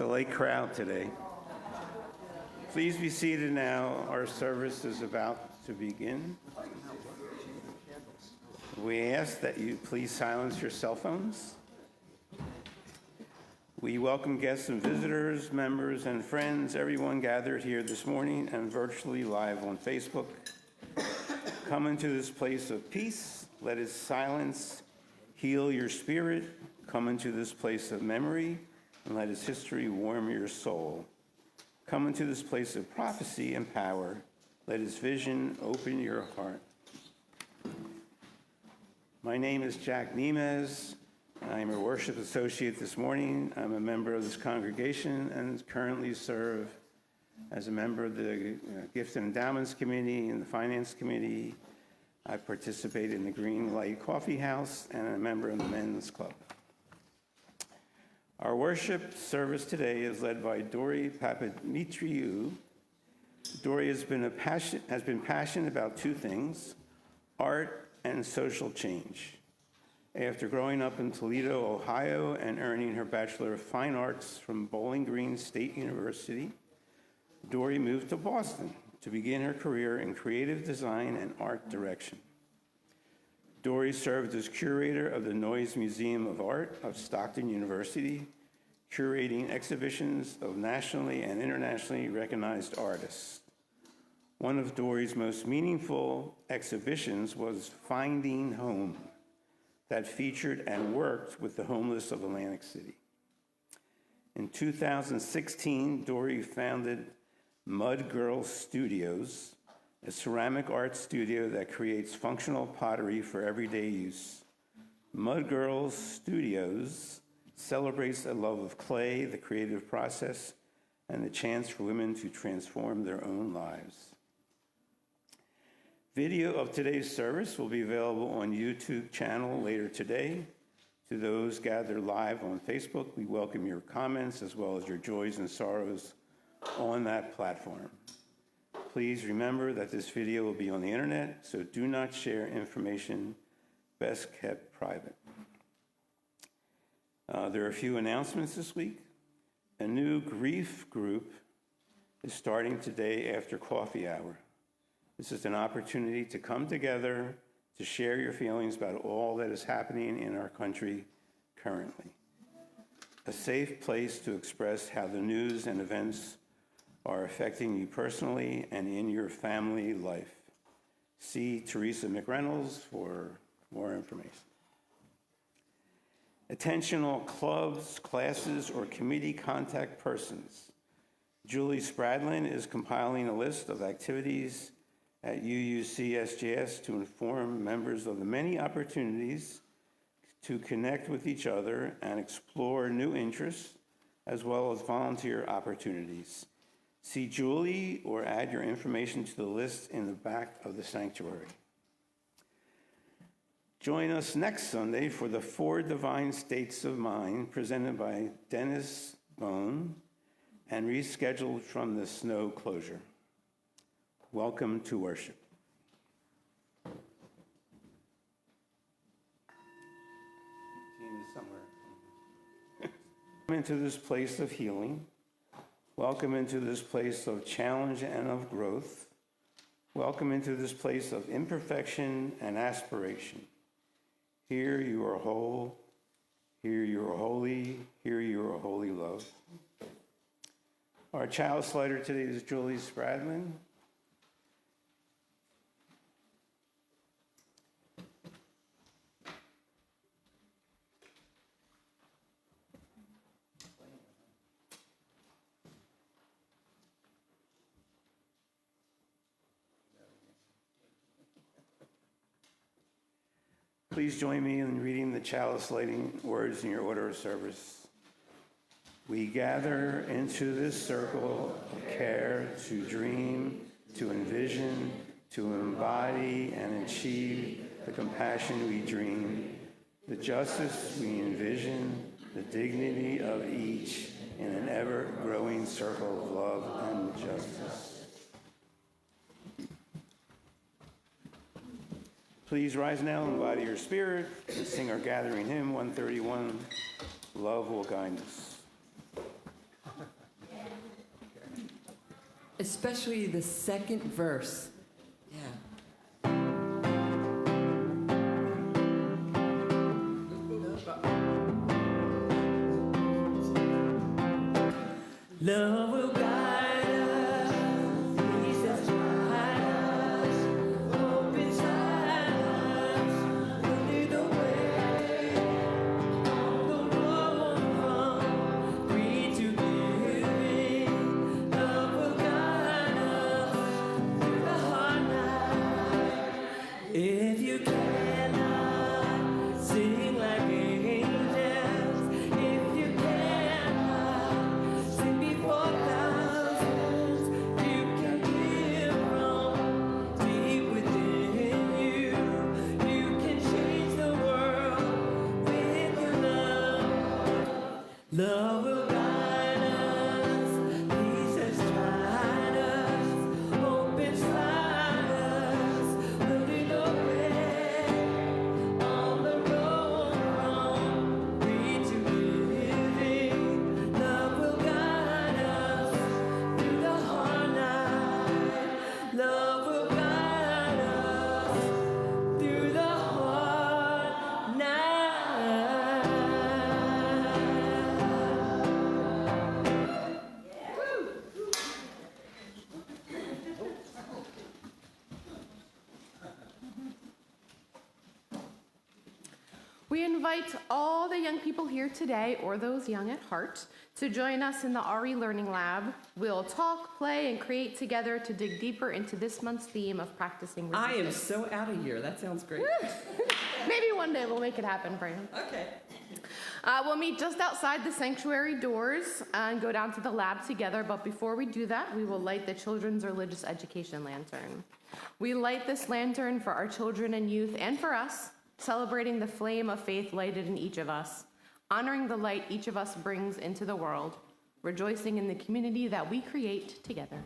It's a late crowd today. Please be seated now. Our service is about to begin. We ask that you please silence your cell phones. We welcome guests and visitors, members and friends, everyone gathered here this morning and virtually live on Facebook. Come into this place of peace. Let its silence heal your spirit. Come into this place of memory and let its history warm your soul. Come into this place of prophecy and power. Let its vision open your heart. My name is Jack Nemez. I'm a worship associate this morning. I'm a member of this congregation and currently serve as a member of the Gifts and Endowments Committee and the Finance Committee. I participate in the Green Light Coffee House and I'm a member of the Men's Club. Our worship service today is led by Dorrie Papademetriou. Dorrie has been passionate about two things, art and social change. After growing up in Toledo, Ohio, and earning her Bachelor of Fine Arts from Bowling Green State University, Dorrie moved to Boston to begin her career in creative design and art direction. Dorrie served as curator of the Noyes Museum of Art of Stockton University, curating exhibitions of nationally and internationally recognized artists. One of Dorrie's most meaningful exhibitions was Finding Home, that featured and worked with the homeless of Atlantic City. In 2016, Dorrie founded MudGirls Studios, a ceramic art studio that creates functional pottery for everyday use. MudGirls Studios celebrates the love of clay, the creative process, and the chance for women to transform their own lives. Video of today's service will be available on YouTube channel later today. To those gathered live on Facebook, we welcome your comments as well as your joys and sorrows on that platform. Please remember that this video will be on the internet, so do not share information best kept private. There are a few announcements this week. A new grief group is starting today after coffee hour. This is an opportunity to come together to share your feelings about all that is happening in our country currently. A safe place to express how the news and events are affecting you personally and in your family life. See Teresa McReynolds for more information. Attentional clubs, classes, or committee contact persons. Julie Spradlin is compiling a list of activities at UUCSJS to inform members of the many opportunities to connect with each other and explore new interests, as well as volunteer opportunities. See Julie or add your information to the list in the back of the sanctuary. Join us next Sunday for the Four Divine States of Mind presented by Dennis Bone and rescheduled from the snow closure. Welcome to worship. Welcome into this place of healing. Welcome into this place of challenge and of growth. Welcome into this place of imperfection and aspiration. Here you are whole. Here you are holy. Here you are holy love. Our chalice lighter today is Julie Spradlin. Please join me in reading the chalice lighting words in your order of service. We gather into this circle of care to dream, to envision, to embody and achieve the compassion we dream, the justice we envision, the dignity of each in an ever-growing circle of love and justice. Please rise now in the body of your spirit and sing our gathering hymn 131, Love Will Guide Us. especially the second verse. Yeah. Love will guide us, peace has tried us, hope inside us, will lead the way on the road from greed to giving. Love will guide us through the hard night. If you cannot sing like angels, if you cannot sing before thousands, you can hear from deep within you. You can change the world with your love. Love will guide us, peace has tried us, hope inside us, will lead the way on the road from greed to giving. Love will guide us through the hard night. Love will guide us through the hard night. We invite all the young people here today, or those young at heart, to join us in the RE Learning Lab. We'll talk, play, and create together to dig deeper into this month's theme of practicing I am resistance. so out of here. That sounds great. Maybe one day we'll make it happen, Brandon. Okay. We'll meet just outside the sanctuary doors and go down to the lab together, but before we do that, we will light the Children's Religious Education Lantern. We light this lantern for our children and youth and for us, celebrating the flame of faith lighted in each of us, honoring the light each of us brings into the world, rejoicing in the community that we create together.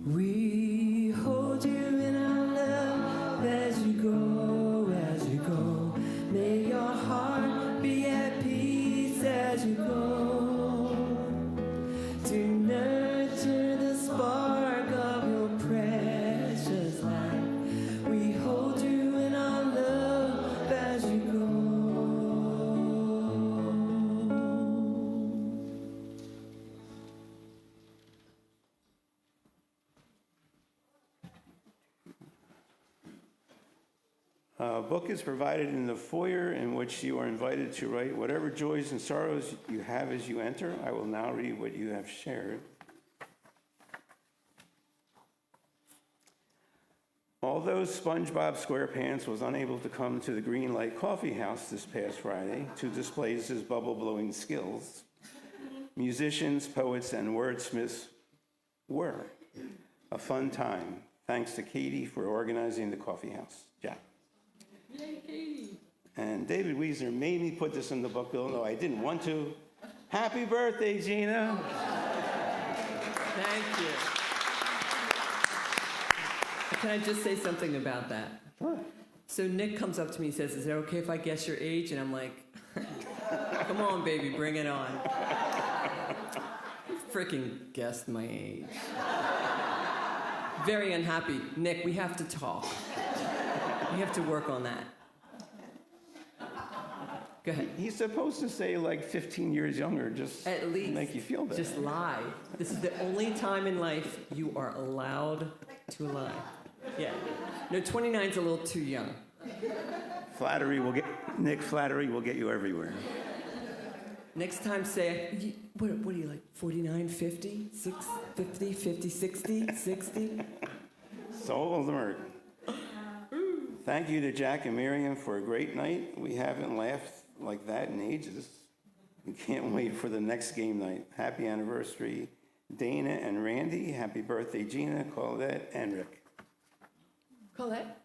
We hold you in our love as you go, as you go. May your heart be at peace as you go. To nurture the spark of your precious life. We hold you in our love as you go. A book is provided in the foyer in which you are invited to write whatever joys and sorrows you have as you enter. I will now read what you have shared. Although SpongeBob SquarePants was unable to come to the Green Light Coffee House this past Friday to display his bubble-blowing skills, musicians, poets, and wordsmiths were a fun time. Thanks to Katie for organizing the coffee house. Jack. Yay, Katie. And David Wiesner made me put this in the book, though I didn't want to. Happy birthday, Gina. Thank you. Can I just say something about that? What? So Nick comes up to me and says, "Is it okay if I guess your age?" And I'm like, "Come on, baby, bring it on." Freaking guessed my age. Very unhappy. Nick, we have to talk. We have to work on that. Go ahead. He's supposed to say like 15 years younger, just At least. make you feel better. Just lie. This is the only time in life you are allowed to lie. Yeah. No, 29's a little too young. Flattery will get you everywhere. Next time say, what are you like, 49, 50, 50, 50, 60, 60? Soul of the Merc. Thank you to Jack and Miriam for a great night. We haven't laughed like that in ages. We can't wait for the next game night. Happy anniversary, Dana and Randy. Happy birthday, Gina, Colette, and Rick. Colette?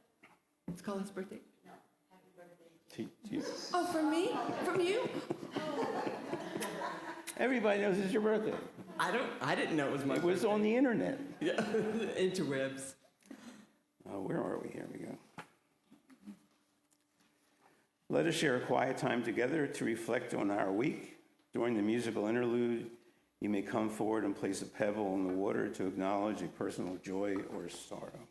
It's Colette's birthday. No, happy birthday. To you. Oh, from me? From you? Everybody knows it's your birthday. I didn't know it was my It was birthday. on the internet. Yeah, interwebs. Where are we? Here we go. Let us share a quiet time together to reflect on our week. During the musical interlude, you may come forward and place a pebble in the water to acknowledge a personal joy or sorrow.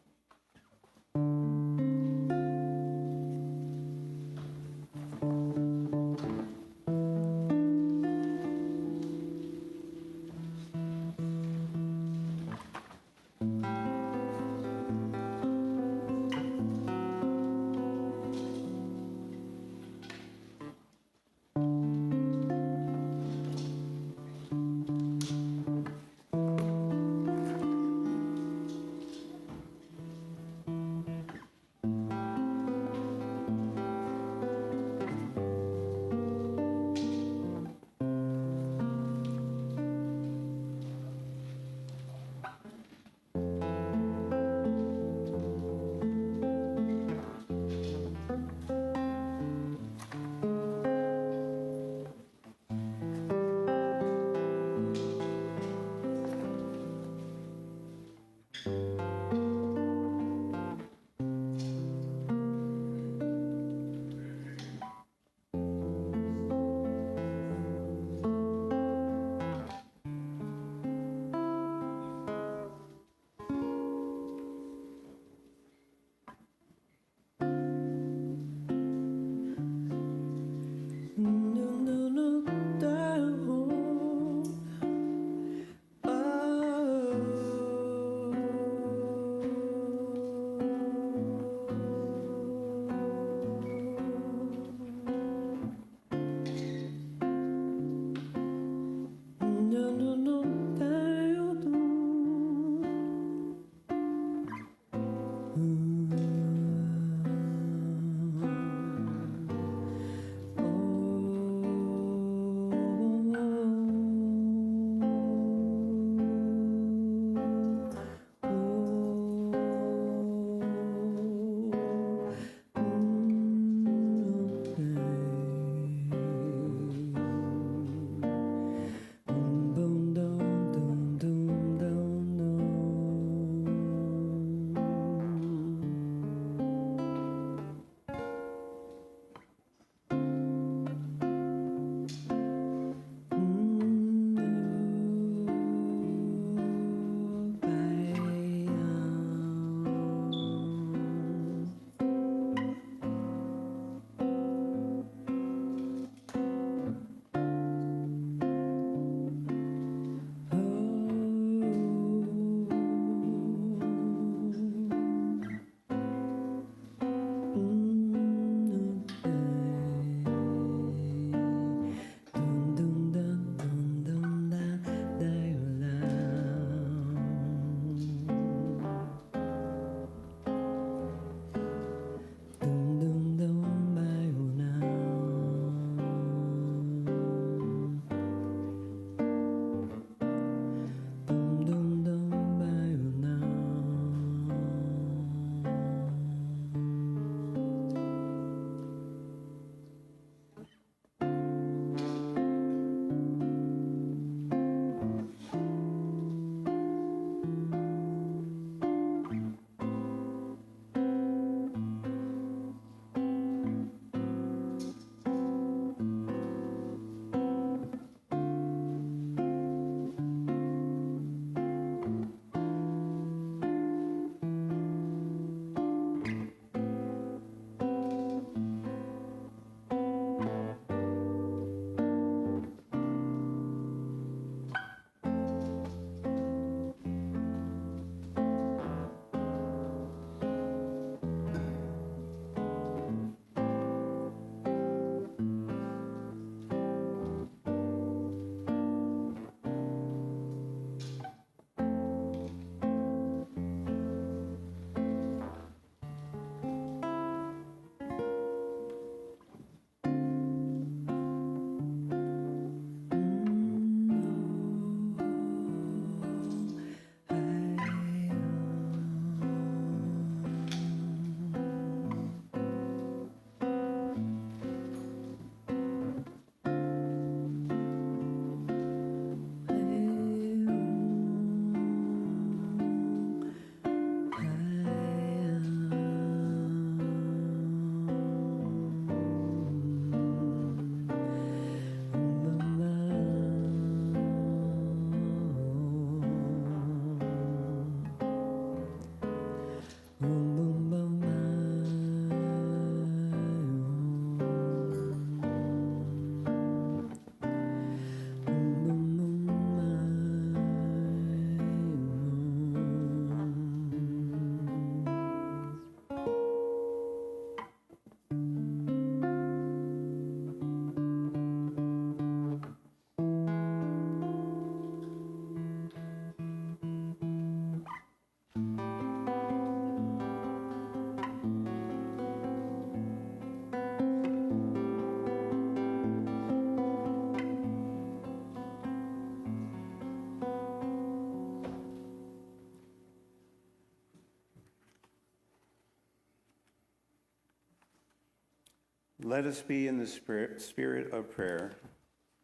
Let us be in the spirit of prayer,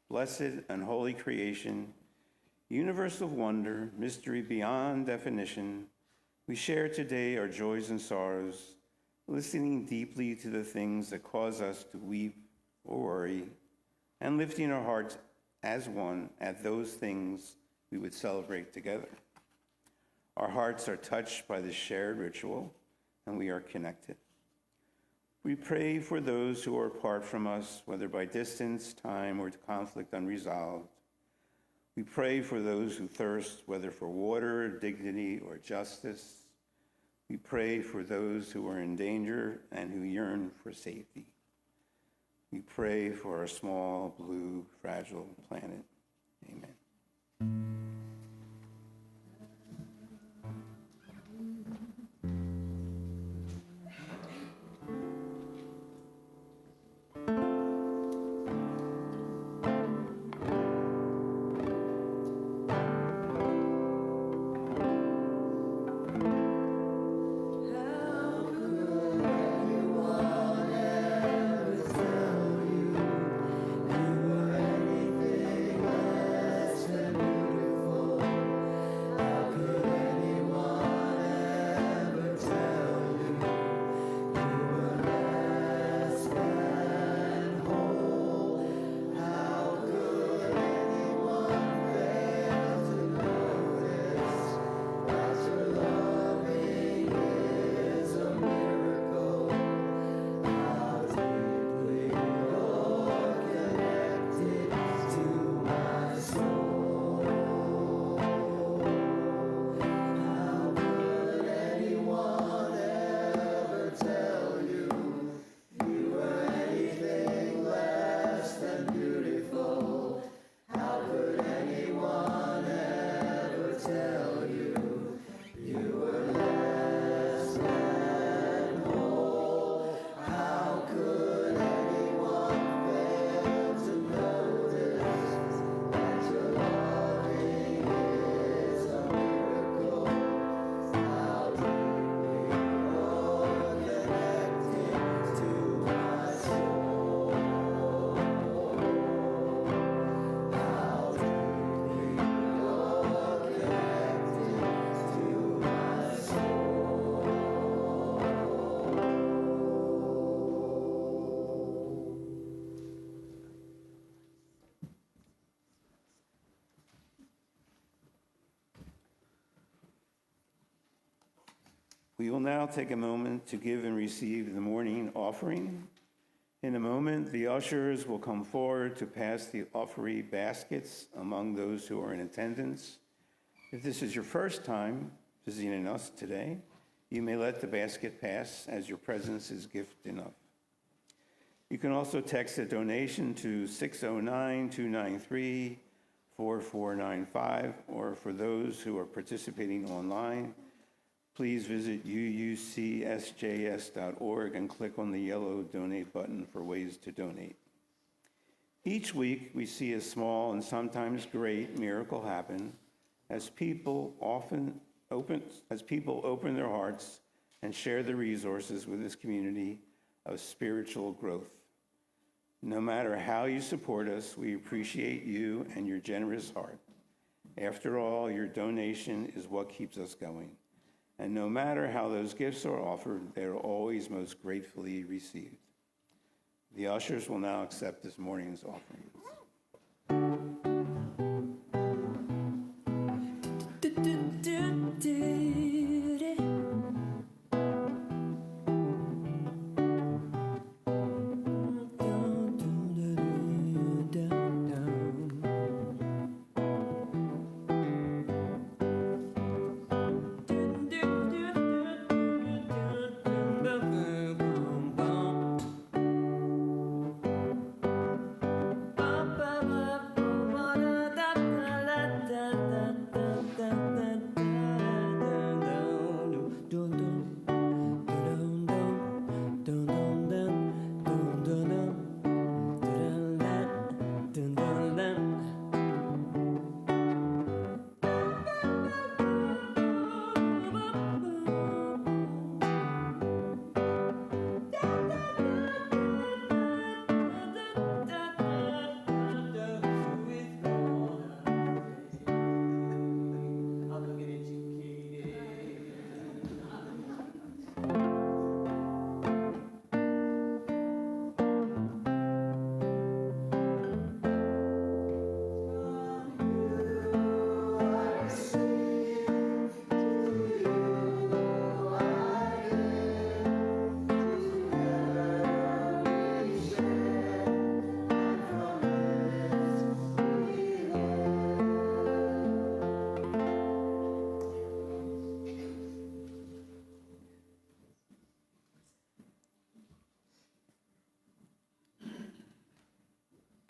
blessed and holy creation, universe of wonder, mystery beyond definition. We share today our joys and sorrows, listening deeply to the things that cause us to weep or worry, and lifting our hearts as one at those things we would celebrate together. Our hearts are touched by this shared ritual, and we are connected. We pray for those who are apart from us, whether by distance, time, or conflict unresolved. We pray for those who thirst, whether for water, dignity, or justice. We pray for those who are in danger and who yearn for safety. We pray for our small, blue, fragile planet. Amen. We will now take a moment to give and receive the morning offering. In a moment, the ushers will come forward to pass the offering baskets among those who are in attendance. If this is your first time visiting us today, you may let the basket pass as your presence is gift enough. You can also text a donation to 609-293-4495, or for those who are participating online, please visit uucsjs.org and click on the yellow donate button for ways to donate. Each week, we see a small and sometimes great miracle happen as people open their hearts and share the resources with this community of spiritual growth. No matter how you support us, we appreciate you and your generous heart. After all, your donation is what keeps us going. And no matter how those gifts are offered, they are always most gratefully received. The ushers will now accept this morning's offerings.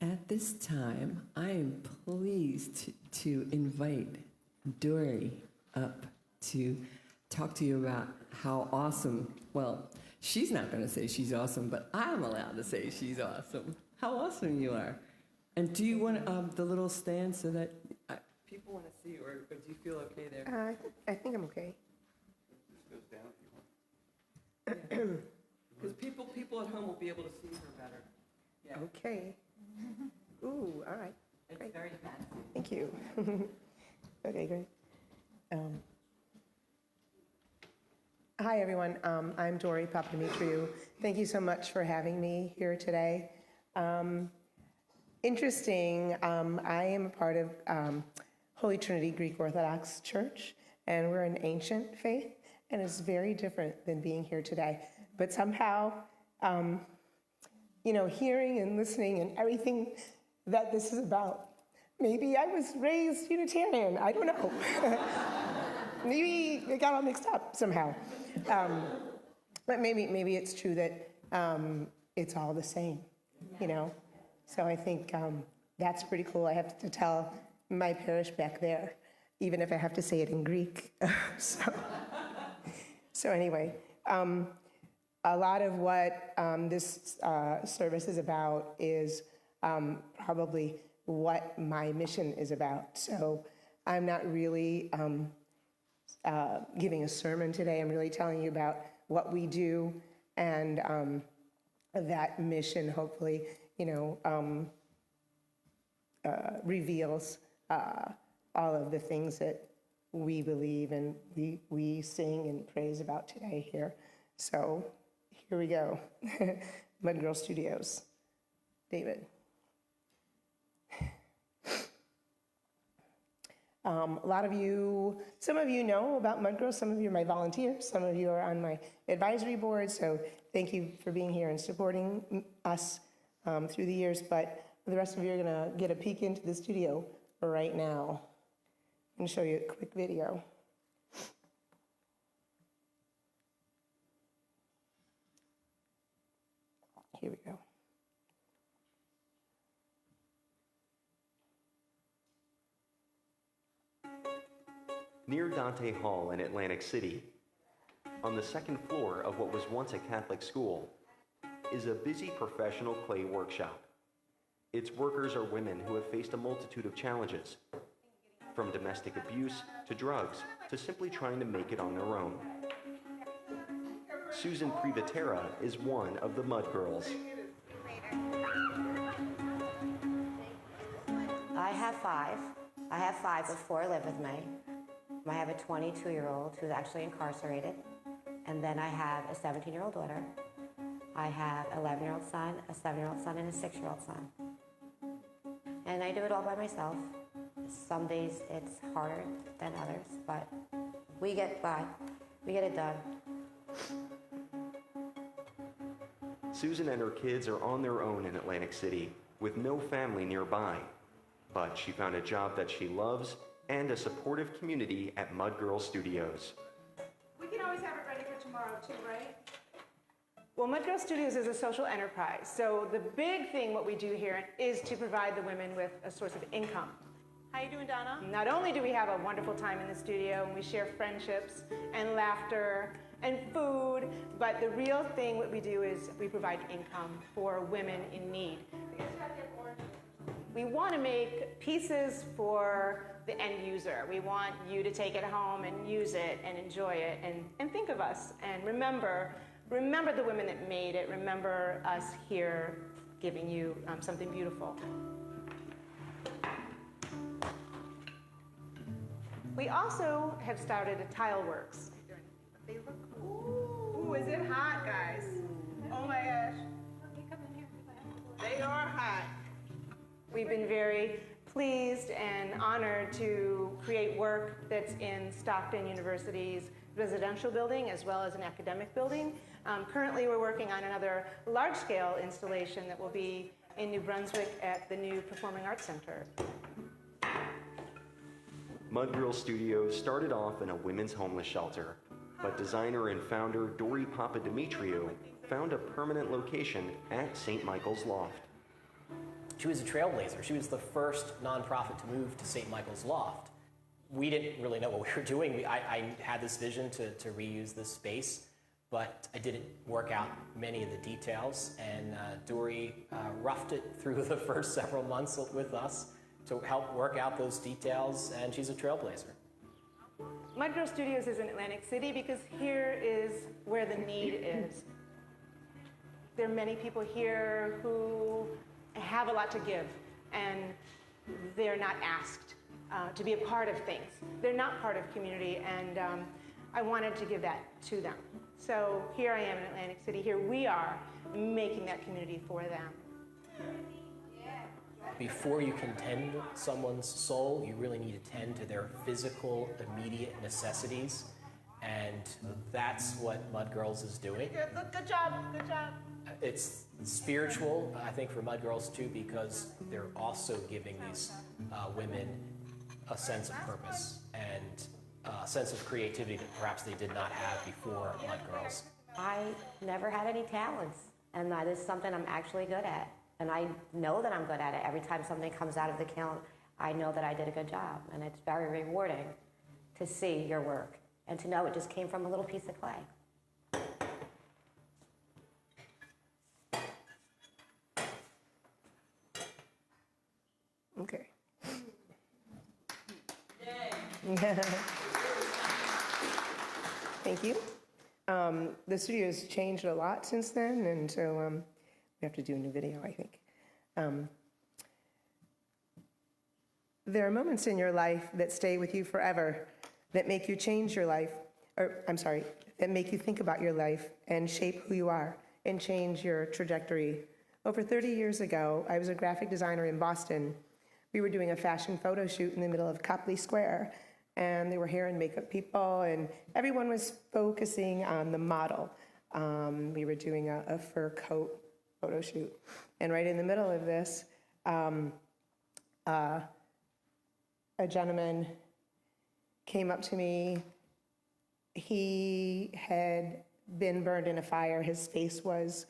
At this time, I am pleased to invite Dorrie up to talk to you about how awesome, well, she's not going to say she's awesome, but I'm allowed to say she's awesome. How awesome you are. And do you want the little stand so that people want to see you, or do you feel okay there? I think I'm okay. Because people at home will be able to see her better. Yeah. Okay. Ooh, all right. It's Great. very fancy. Thank you. Okay, great. Hi, everyone. I'm Dorrie, Papademetriou. Thank you so much for having me here today. Interesting, I am a part of Holy Trinity Greek Orthodox Church, and we're an ancient faith, and it's very different than being here today. But somehow, hearing and listening and everything that this is about, maybe I was raised Unitarian, I don't know. Maybe it got all mixed up somehow. But maybe it's true that it's all the same, So I think that's pretty cool. I have to tell my parish back there, even if I have to say it in Greek. So anyway, a lot of what this service is about is probably what my mission is about. So I'm not really giving a sermon today. I'm really telling you about what we do, and that mission hopefully, reveals all of the things that we believe and we sing and praise about today here. So here we go. MudGirls Studios. David. Some of you know about MudGirls, some of you are my volunteers, some of you are on my advisory board, so thank you for being here and supporting us through the years, but the rest of you are gonna get a peek into the studio right now. I'm gonna show you a quick video. Here we go. Near Dante Hall in Atlantic City, on the second floor of what was once a Catholic school, is a busy professional clay workshop. Its workers are women who have faced a multitude of challenges, from domestic abuse to drugs to simply trying to make it on their own. Susan Privatera is one of the MudGirls. I have five. I have five, but four live with me. I have a 22-year-old who's actually incarcerated, and then I have a 17-year-old daughter. I have an 11-year-old son, a 7-year-old son, and a 6-year-old son. And I do it all by myself. Some days it's harder than others, but we get by. We get it done. Susan and her kids are on their own in Atlantic City, with no family nearby. But she found a job that she loves and a supportive community at MudGirls Studios. We can always have it ready for tomorrow too, right? Well, MudGirls Studios is a social enterprise. So the big thing what we do here is to provide the women with a source of income. How you doing, Donna? Not only do we have a wonderful time in the studio and we share friendships and laughter and food, but the real thing what we do is we provide income for women in need. We want to make pieces for the end user. We want you to take it home and use it and enjoy it and think of us and remember the women that made it. Remember us here giving you something beautiful. We also have started a tile works. They look cool. been very pleased and honored to create work that's in Stockton University's residential building as well as an academic building. Currently, we're working on another large-scale installation that will be in New Brunswick at the new Performing Arts Center. MudGirls Studios started off in a women's homeless shelter, but designer and founder Dorrie Papademetriou found a permanent location at St. Michael's Loft. She was a trailblazer. She was the first nonprofit to move to St. Michael's Loft. We didn't really know what we were doing. I had this vision to reuse this space, but I didn't work out many of the details, and Dorrie roughed it through the first several months with us to help work out those details, and she's a trailblazer. MudGirls Studios is in Atlantic City because here is where the need is. There are many people here who have a lot to give, and they're not asked to be a part of things. They're not part of community, and I wanted to give that to them. So here I am in Atlantic City. Here we are making that community for them. Before you can tend someone's soul, you really need to tend to their physical, immediate necessities, and that's what MudGirls is doing. Good job, good job. It's spiritual, I think, for MudGirls too, because they're also giving these women a sense of purpose and a sense of creativity that perhaps they did not have before MudGirls. I never had any talents, and that is something I'm actually good at. And I know that I'm good at it. Every time something comes out of the kiln, I know that I did a good job. And it's very rewarding to see your work and to know it just came from a little piece of clay. Okay. Thank you. The studio's changed a lot since then, and so we have to do a new video, I think. There are moments in your life that stay with you forever, that make you change your life, that make you think about your life and shape who you are and change your trajectory. Over 30 years ago, I was a graphic designer in Boston. We were doing a fashion photo shoot in the middle of Copley Square, and there were hair and makeup people, and everyone was focusing on the model. We were doing a fur coat photo shoot. And right in the middle of this, a gentleman came up to me. He had been burned in a fire. His face was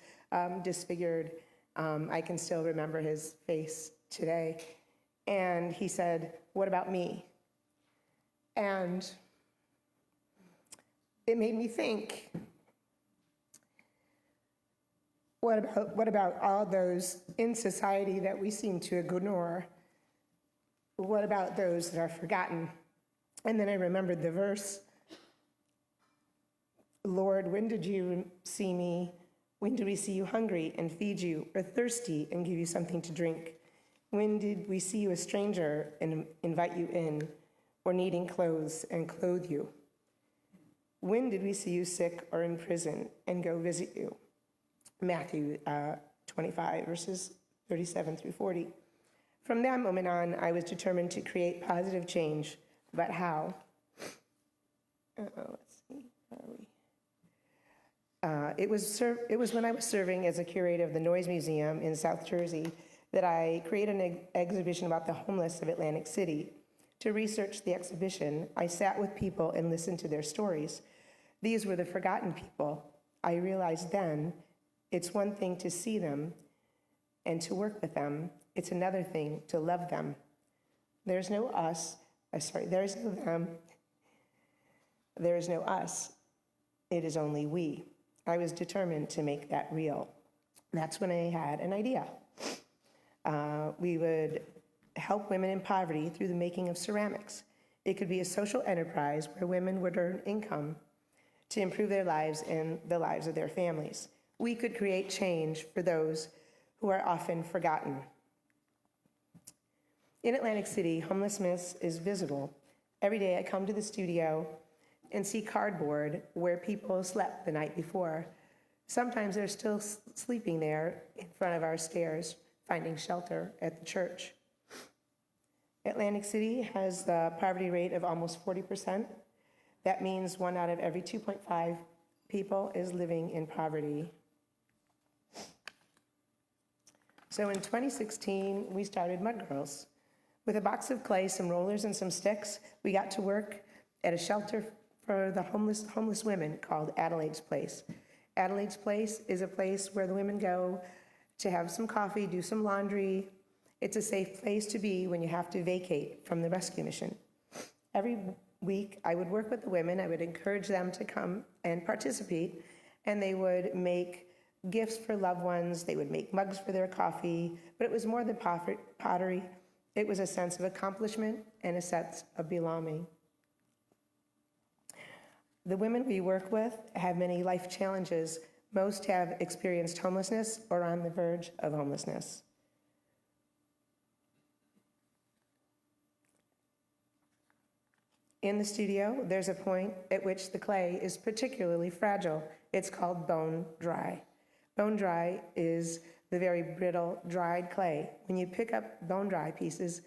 disfigured. I can still remember his face today. And he said, "What about me?" And it made me think, what about all those in society that we seem to ignore? What about those that are forgotten? And then I remembered the verse, "Lord, when did you see me? When did we see you hungry and feed you, or thirsty and give you something to drink? When did we see you a stranger and invite you in, or needing clothes and clothe you? When did we see you sick or in prison and go visit you?" Matthew 25, verses 37 through 40. From that moment on, I was determined to create positive change. But how? Let's see, where are we? It was when I was serving as a curator of the Noise Museum in South Jersey that I created an exhibition about the homeless of Atlantic City. To research the exhibition, I sat with people and listened to their stories. These were the forgotten people. I realized then it's one thing to see them and to work with them. It's another thing to love them. There's no us. There is no them. There is no us. It is only we. I was determined to make that real. That's when I had an idea. We would help women in poverty through the making of ceramics. It could be a social enterprise where women would earn income to improve their lives and the lives of their families. We could create change for those who are often forgotten. In Atlantic City, homelessness is visible. Every day I come to the studio and see cardboard where people slept the night before. Sometimes they're still sleeping there in front of our stairs, finding shelter at the church. Atlantic City has the poverty rate of almost 40%. That means 1 out of every 2.5 people is living in poverty. So in 2016, we started MudGirls. With a box of clay, some rollers, and some sticks, we got to work at a shelter for the homeless women called Adelaide's Place. Adelaide's Place is a place where the women go to have some coffee, do some laundry. It's a safe place to be when you have to vacate from the rescue mission. Every week, I would work with the women. I would encourage them to come and participate, and they would make gifts for loved ones. They would make mugs for their coffee, but it was more than pottery. It was a sense of accomplishment and a sense of belonging. The women we work with have many life challenges. Most have experienced homelessness or on the verge of homelessness. In the studio, there's a point at which the clay is particularly fragile. It's called bone dry. Bone dry is the very brittle, dried clay. When you pick up bone dry pieces,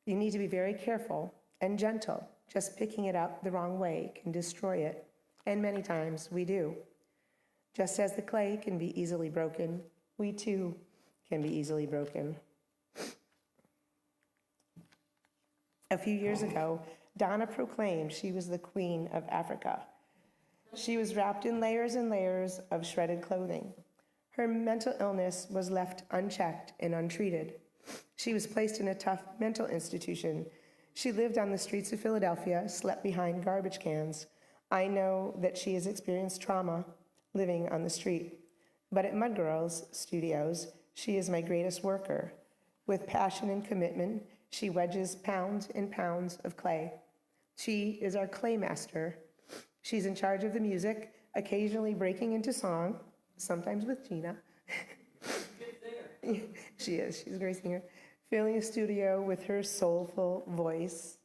you need to be very careful and gentle. Just picking it up the wrong way can destroy it, and many times we do. Just as the clay can be easily broken, we too can be easily broken. A few years ago, Donna proclaimed she was the queen of Africa. She was wrapped in layers and layers of shredded clothing. Her mental illness was left unchecked and untreated. She was placed in a tough mental institution. She lived on the streets of Philadelphia, slept behind garbage cans. I know that she has experienced trauma living on the street. But at MudGirls Studios, she is my greatest worker. With passion and commitment, she wedges pounds and pounds of clay. She is our clay master. She's in charge of the music, occasionally breaking into song, sometimes with Gina. She is. She's a great singer. Filling a studio with her soulful voice.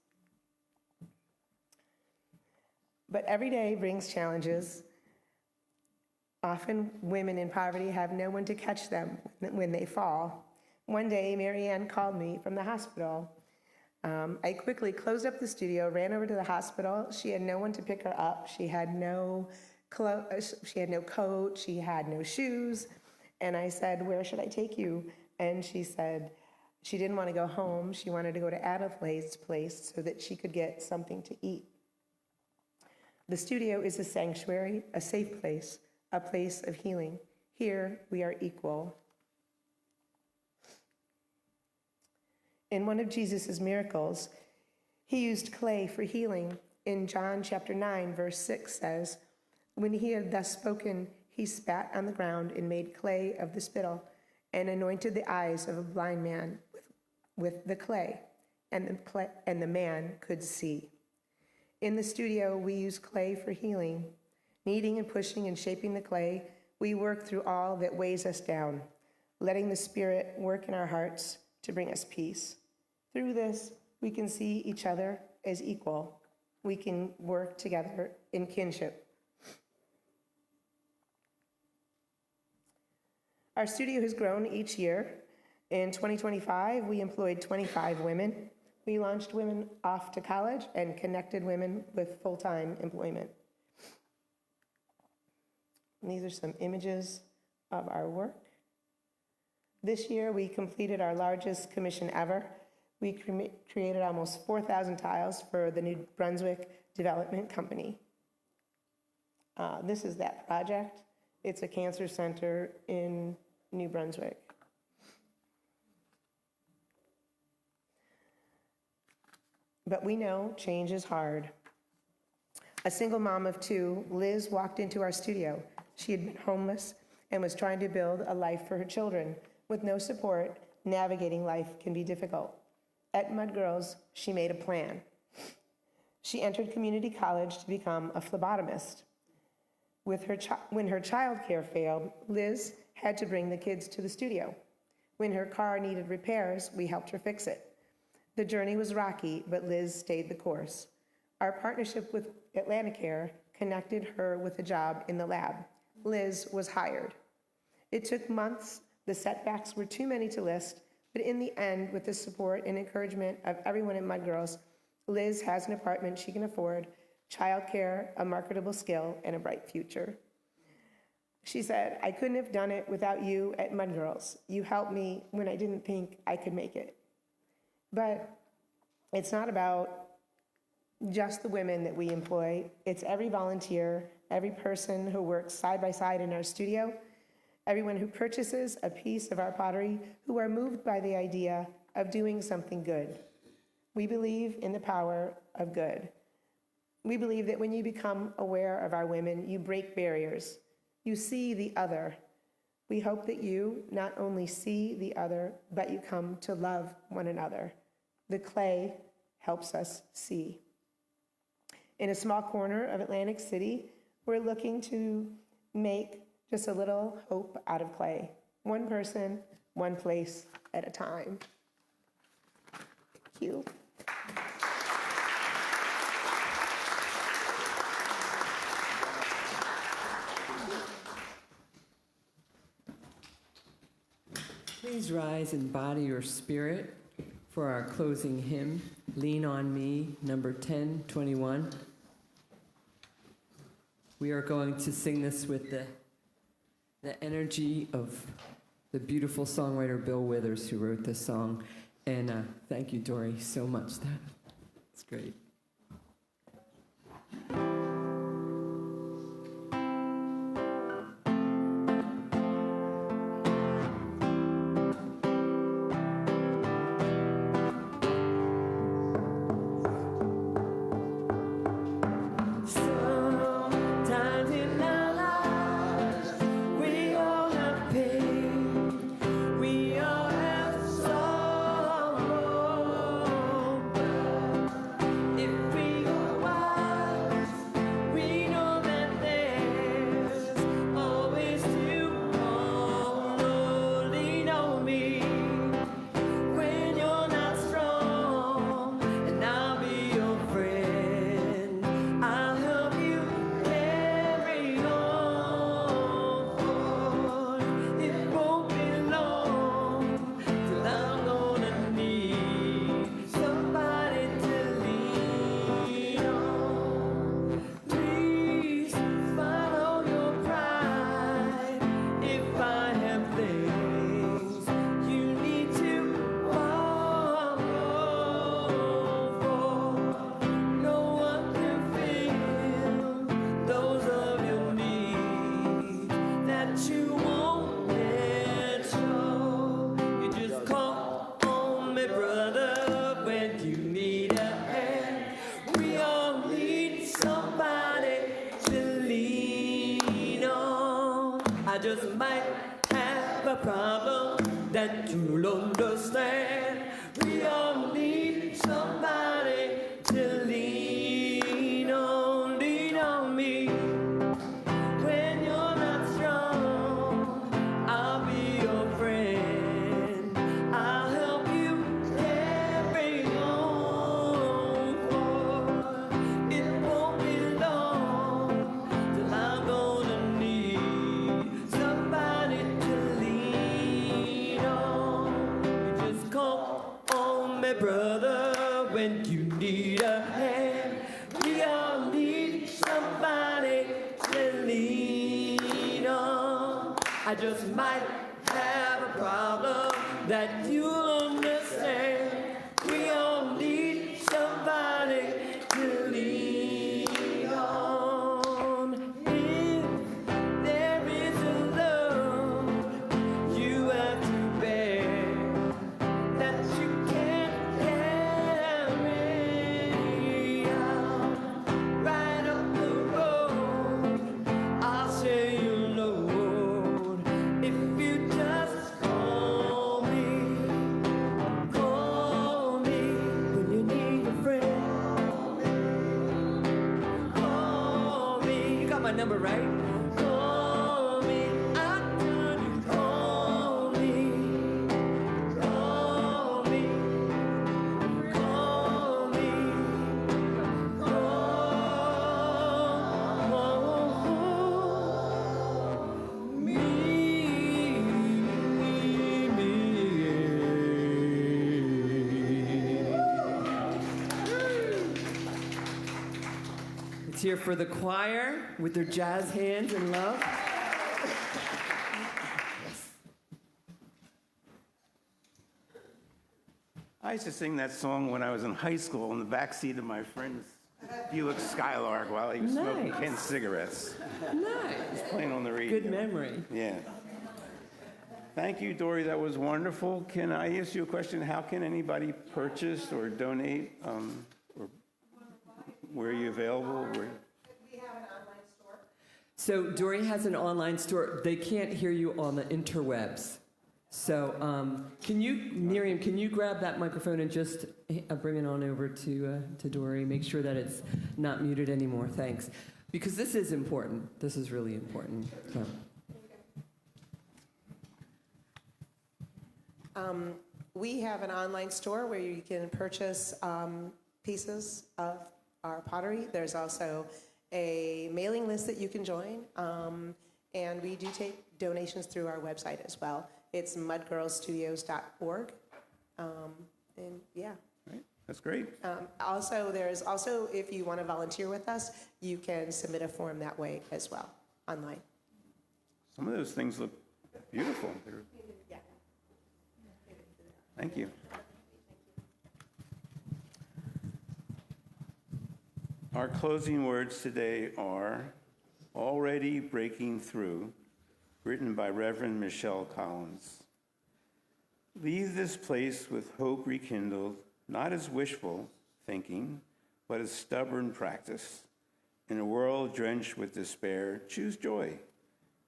But every day brings challenges. Often women in poverty have no one to catch them when they fall. One day, Marianne called me from the hospital. I quickly closed up the studio, ran over to the hospital. She had no one to pick her up. She had no clothes, she had no coat, she had no shoes. And I said, "Where should I take you?" And she said she didn't want to go home. She wanted to go to Adelaide's Place so that she could get something to eat. The studio is a sanctuary, a safe place, a place of healing. Here, we are equal. In one of Jesus' miracles, he used clay for healing. In John chapter 9, verse 6 says, "When he had thus spoken, he spat on the ground and made clay of the spittle and anointed the eyes of a blind man with the clay, and the man could see." In the studio, we use clay for healing. Kneading and pushing and shaping the clay, we work through all that weighs us down, letting the Spirit work in our hearts to bring us peace. Through this, we can see each other as equal. We can work together in kinship. Our studio has grown each year. In 2025, we employed 25 women. We launched Women Off to College and connected women with full-time employment. And these are some images of our work. This year, we completed our largest commission ever. We created almost 4,000 tiles for the New Brunswick Development Company. This is that project. It's a cancer center in New Brunswick. But we know change is hard. A single mom of two, Liz, walked into our studio. She had been homeless and was trying to build a life for her children. With no support, navigating life can be difficult. At MudGirls, she made a plan. She entered community college to become a phlebotomist. When her childcare failed, Liz had to bring the kids to the studio. When her car needed repairs, we helped her fix it. The journey was rocky, but Liz stayed the course. Our partnership with Atlanticare connected her with a job in the lab. Liz was hired. It took months. The setbacks were too many to list. But in the end, with the support and encouragement of everyone in MudGirls, Liz has an apartment she can afford, childcare, a marketable skill, and a bright future. She said, "I couldn't have done it without you at MudGirls. You helped me when I didn't think I could make it." But it's not about just the women that we employ. It's every volunteer, every person who works side by side in our studio, everyone who purchases a piece of our pottery, who are moved by the idea of doing something good. We believe in the power of good. We believe that when you become aware of our women, you break barriers. You see the other. We hope that you not only see the other, but you come to love one another. The clay helps us see. In a small corner of Atlantic City, we're looking to make just a little hope out of clay. One person, one place at a time. Thank you. Please rise and body your spirit for our closing hymn, Lean on Me, number 1021. We are going to sing this with the energy of the beautiful songwriter Bill Withers, who wrote this song. And thank you, Dorrie, so much. That's great. Sometimes in our lives, we all have pain, we all have sorrow. But if we are wise, we know that there's always tomorrow. Lean on me when you're not strong, and I'll be your friend. I'll help you carry on. It won't be long till I'm gonna need somebody to lean on. Please follow your pride. If I have things you need to borrow for, no one can fill those of your needs that you won't let show. You just call on me, brother, when you need a hand. We all need somebody to lean on. I just might have a problem that you'll understand. We all need somebody to lean on. Lean on me when you're not strong. I'll be your friend. I'll help you carry on. It won't be long till I'm gonna need somebody to lean on. You just call on me, brother, when you need a hand. We all need somebody to lean on. I just might have a problem that you'll understand. We all need somebody to lean on. If there is a load you have to bear that you can't carry out, right up the road, I'll share your load. If you just call me when you need a friend. Call me, you got my number, right? Call me, I tell you, call me, call me, call me, call me. Let's hear for the choir with their jazz hands in love. I used to sing that song when I was in high school in the backseat of my friend's Buick Skylark while he was smoking Nice. Kent cigarettes. Nice. Playing on the radio. Good memory. Yeah. Thank you, Dorrie. That was wonderful. Can I ask you a question? How can anybody purchase or donate? Or where are you available? So Dorrie has an online store. They can't hear you on the interwebs. So can you, Miriam, can you grab that microphone and just bring it on over to Dorrie? Make sure that it's not muted anymore. Thanks. Because this is important. This is really important. So. We have an online store where you can purchase pieces of our pottery. There's also a mailing list that you can join, and we do take donations through our website as well. It's MudGirlsStudios.org, and yeah. Right. That's great. Also, there's also, if you want to volunteer with us, you can submit a form that way as well, online. Some of those things look beautiful. Yeah. Thank you. Our closing words today are Already Breaking Through, written by Reverend Michelle Collins. Leave this place with hope rekindled, not as wishful thinking, but as stubborn practice. In a world drenched with despair, choose joy,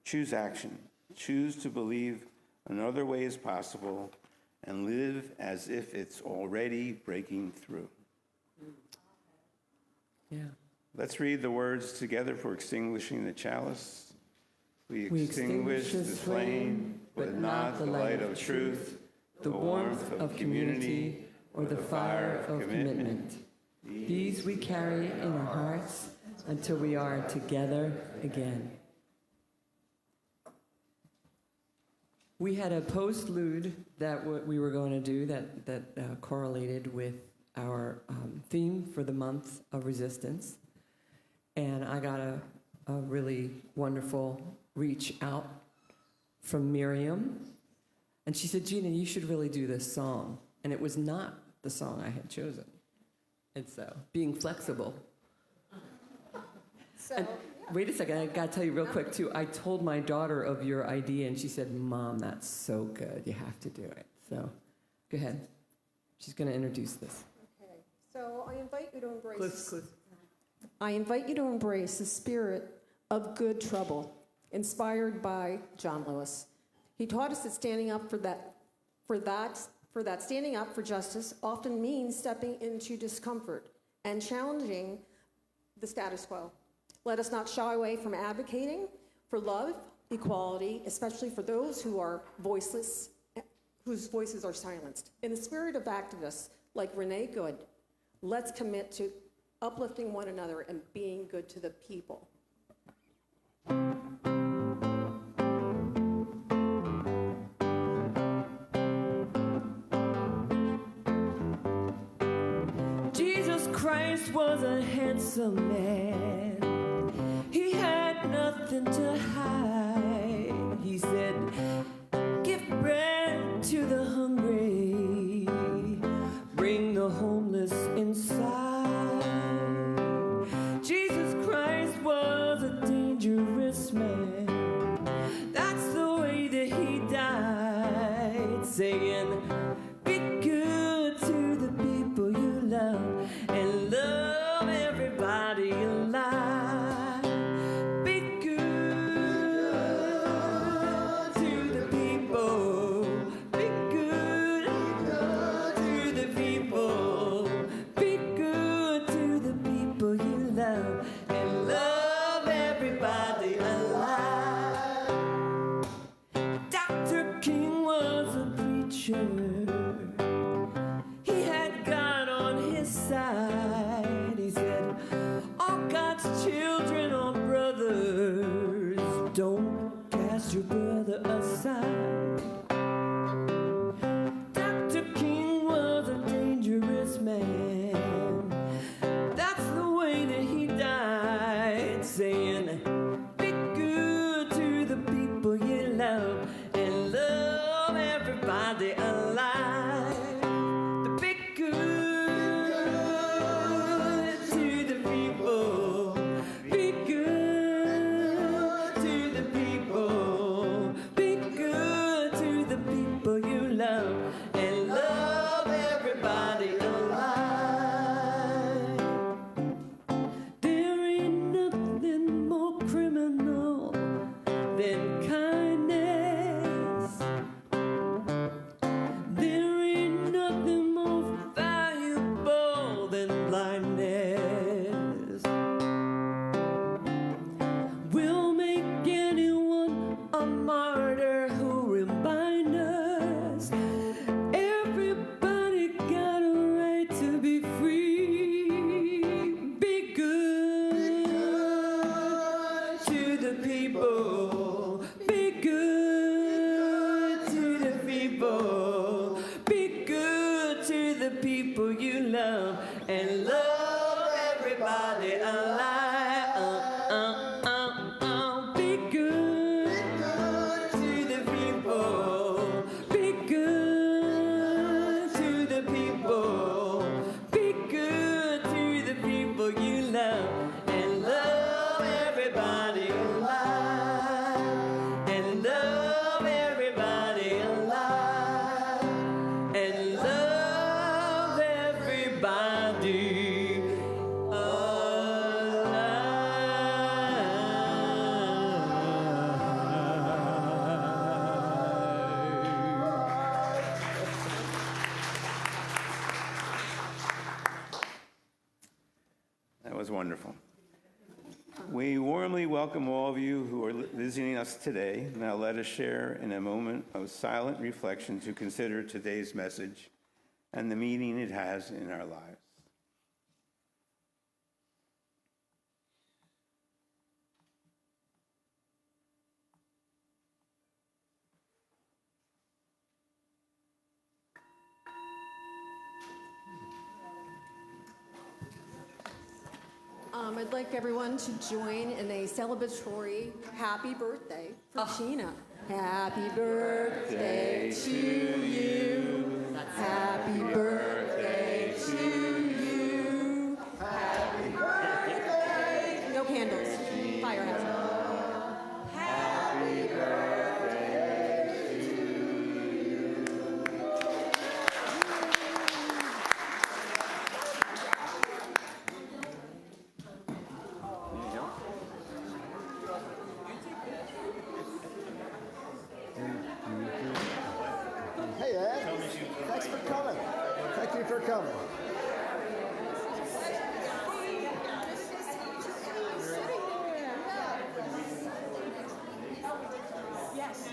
choose action, choose to believe another way is possible, and live as if it's already breaking through. Yeah. Let's read the words together for extinguishing the chalice. We extinguish this flame, but not the light of truth, the warmth of community, or the fire of commitment. These we carry in our hearts until we are together again. We had a postlude that we were going to do that correlated with our theme for the month of resistance. And I got a really wonderful reach out from Miriam. And she said, Gina, you should really do this song. And it was not the song I had chosen. It's being flexible. And wait a second, I got to tell you real quick, too. I told my daughter of your idea, and she said, Mom, that's so good. You have to do it. So go ahead. She's going to introduce this. Okay, so I invite you to embrace. Cliff. I invite you to embrace the spirit of good trouble, inspired by John Lewis. He taught us that standing up for that standing up for justice often means stepping into discomfort and challenging the status quo. Let us not shy away from advocating for love, equality, especially for those who are voiceless, whose voices are silenced. In the spirit of activists like Renee Good, let's commit to uplifting one another and being good to the people. Jesus Christ was a handsome man. He had nothing to hide. He said, give bread to the hungry, bring the homeless inside. Jesus Christ was a dangerous man. That's the way that he died, saying, be good to the people you love and love everybody alive. Be good to the people. Be good to the people. Be good to the people you love and love everybody alive. Dr. King was a preacher. people. Be good to the people. Be good to the people you love and love everybody alive. Be good to the people. Be good to the people. Be good to the people you love and love everybody alive. And love everybody alive. And love everybody That was wonderful. We warmly welcome all of you who are visiting us today. Now let us share in a moment of silent reflection to consider today's message and the meaning it has in our lives. I'd like everyone to join in a celebratory happy birthday for Sheena. Happy birthday to you. Happy birthday to you. Happy birthday. No candles. Fire hazard. Happy birthday to you. Hey, Ed. Thanks for coming. Thank you for coming. Yes.